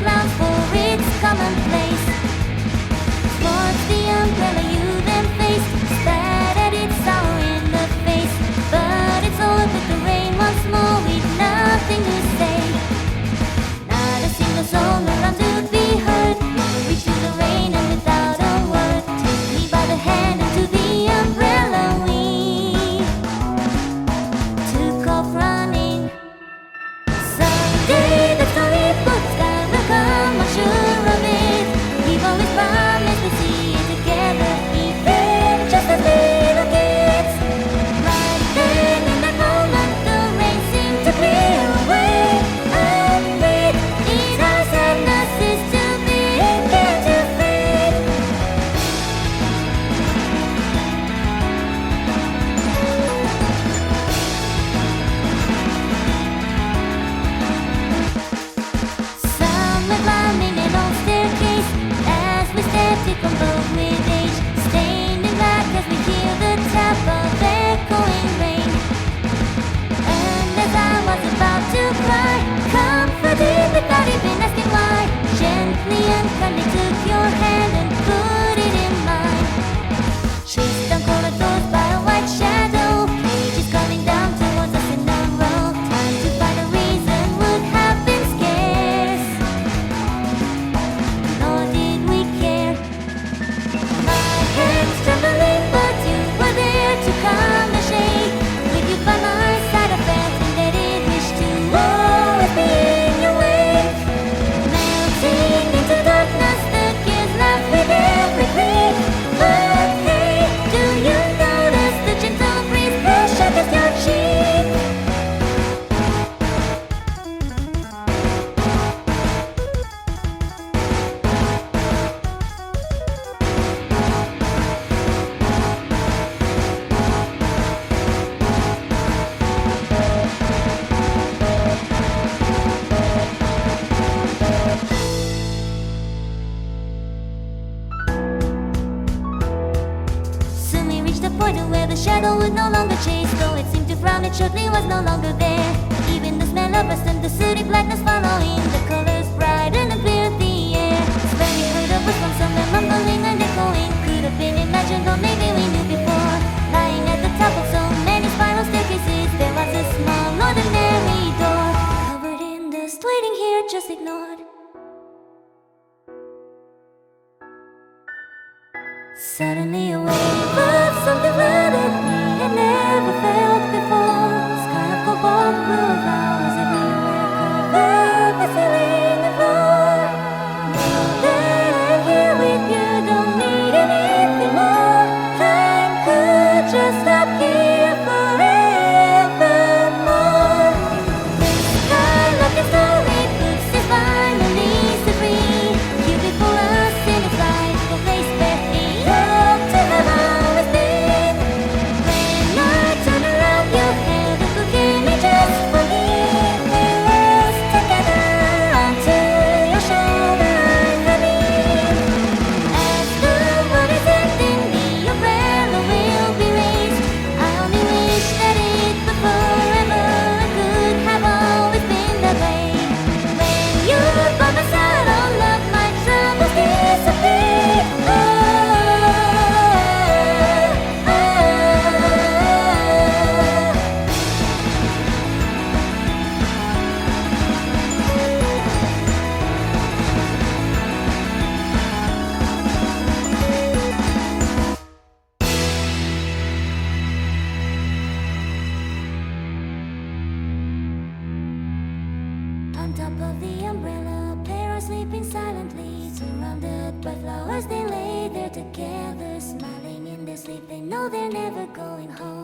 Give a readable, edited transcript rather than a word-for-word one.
clouds, for it's commonplace. Towards the umbrella you then face, spat at its sour in the face. But it's over with the rain once more, with nothing to say. Not a single soul around to be heard. We reach through the rain and without a word, take me by the hand and to the umbrella we took off running. Someday the storybook's gonna come, I'm sure of it. We've always promised we'll see it together, even just as little kids. Right then in that moment the rain seemed to clear away, and with it our sadness is to begin to fade. Some were climbing an old staircase as we stepped it from both with age, stained in black as we hear the tap of echoing rain. And as I was about to cry, comforted without even asking why, gently and kindly took your hand and put it in mine. Chased down corridors by a white shadow, cages coming down towards us in a row. Time to find a reason would have been scarce, nor did we care. My hands trembling, but you were there to calm the shake. With you by my side, I felt indebted, wish to always be in your wake. Melting into darkness, the kids laugh with every breath. But hey, do you notice the gentle breeze brush against your cheek? Soon we reached a point where the shadow would no longer chase. Though it seemed to frown, it shortly was no longer there. Even the smell of rust and the sooty blackness following, the colors brightened and cleared the air. Swear we heard a voice from somewhere mumbling and echoing. Could have been imagined, or maybe we knew before. Lying at the top of so many spiral staircases, there was a small ordinary door, covered in dust, waiting here, just ignored. Suddenly a wave of something flooded me I never felt before. Sky of cobalt blue, flowers everywhere, covered the ceiling and floor. Now that I'm here with you, don't need anything more. Time could just stop here forevermore. The sky looking story puts us finally set free. You before us in its light, the place where we hope to have always been. When I turn around, you held a book images for me. We rose together onto your shoulder, honey. As the world is ending, the umbrella will be raised. I only wish that it were forever and could have always been that way. When you're by my side, all of my troubles disappear. On top of the umbrella, a pair are sleeping silently, surrounded by flowers. They lay there together, smiling in their sleep. They know they're never going home.